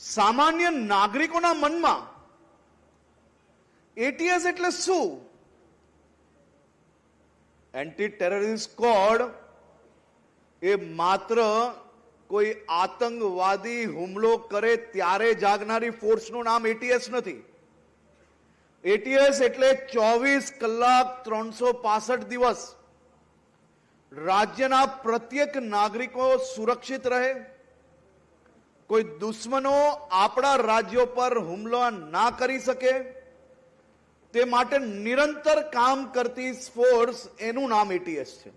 સામાન્ય નાગરિકોના મનમાં એટીએસ એટલે શું? એન્ટી ટેરરિસ્ટ સ્ક્વોડ એ માત્ર કોઈ આતંકવાદી હુમલો કરે ત્યારે જાગનારી ફોર્સનું નામ એટીએસ નથી. એટીએસ એટલે 24 કલાક 365 દિવસ રાજ્યના પ્રત્યેક નાગરિકો સુરક્ષિત રહે, કોઈ દુશ્મનો આપણા રાજ્યો પર હુમલો ના કરી શકે તે માટે નિરંતર કામ કરતી ફોર્સ, એનું નામ એટીએસ છે.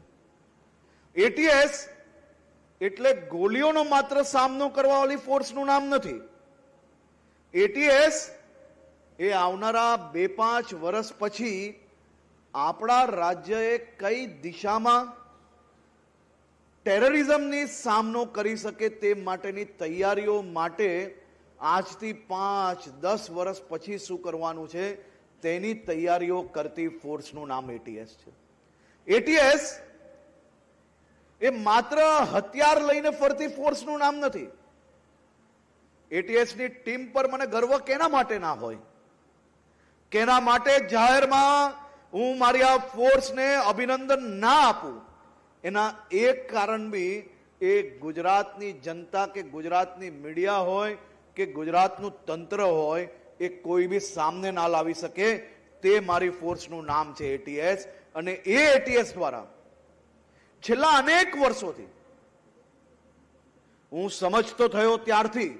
એટીએસ એટલે ગોળીઓનો માત્ર સામનો કરવા વાળી ફોર્સનું નામ નથી. એટીએસ એ આવનારા 2-5 વર્ષ પછી આપણા રાજ્યએ કઈ દિશામાં ટેરરિઝમની સામનો કરી શકે તે માટેની તૈયારીઓ માટે આજથી 5-10 વર્ષ પછી શું કરવાનું છે તેની તૈયારીઓ કરતી ફોર્સનું નામ એટીએસ છે. એટીએસ એ માત્ર હથિયાર લઈને ફરતી ફોર્સનું નામ નથી. એટીએસની ટીમ પર મને ગર્વ કેના માટે ના હોય? કેના માટે જાહેરમાં હું મારી આ ફોર્સને અભિનંદન ના આપું? એના એક કારણ બી એ ગુજરાતની જનતા કે ગુજરાતની મીડિયા હોય કે ગુજરાતનું તંત્ર હોય એ કોઈ બી સામને ના લાવી શકે. તે મારી ફોર્સનું નામ છે એટીએસ. અને એ એટીએસ દ્વારા છેલ્લા અનેક વર્ષોથી હું સમજતો થયો ત્યારથી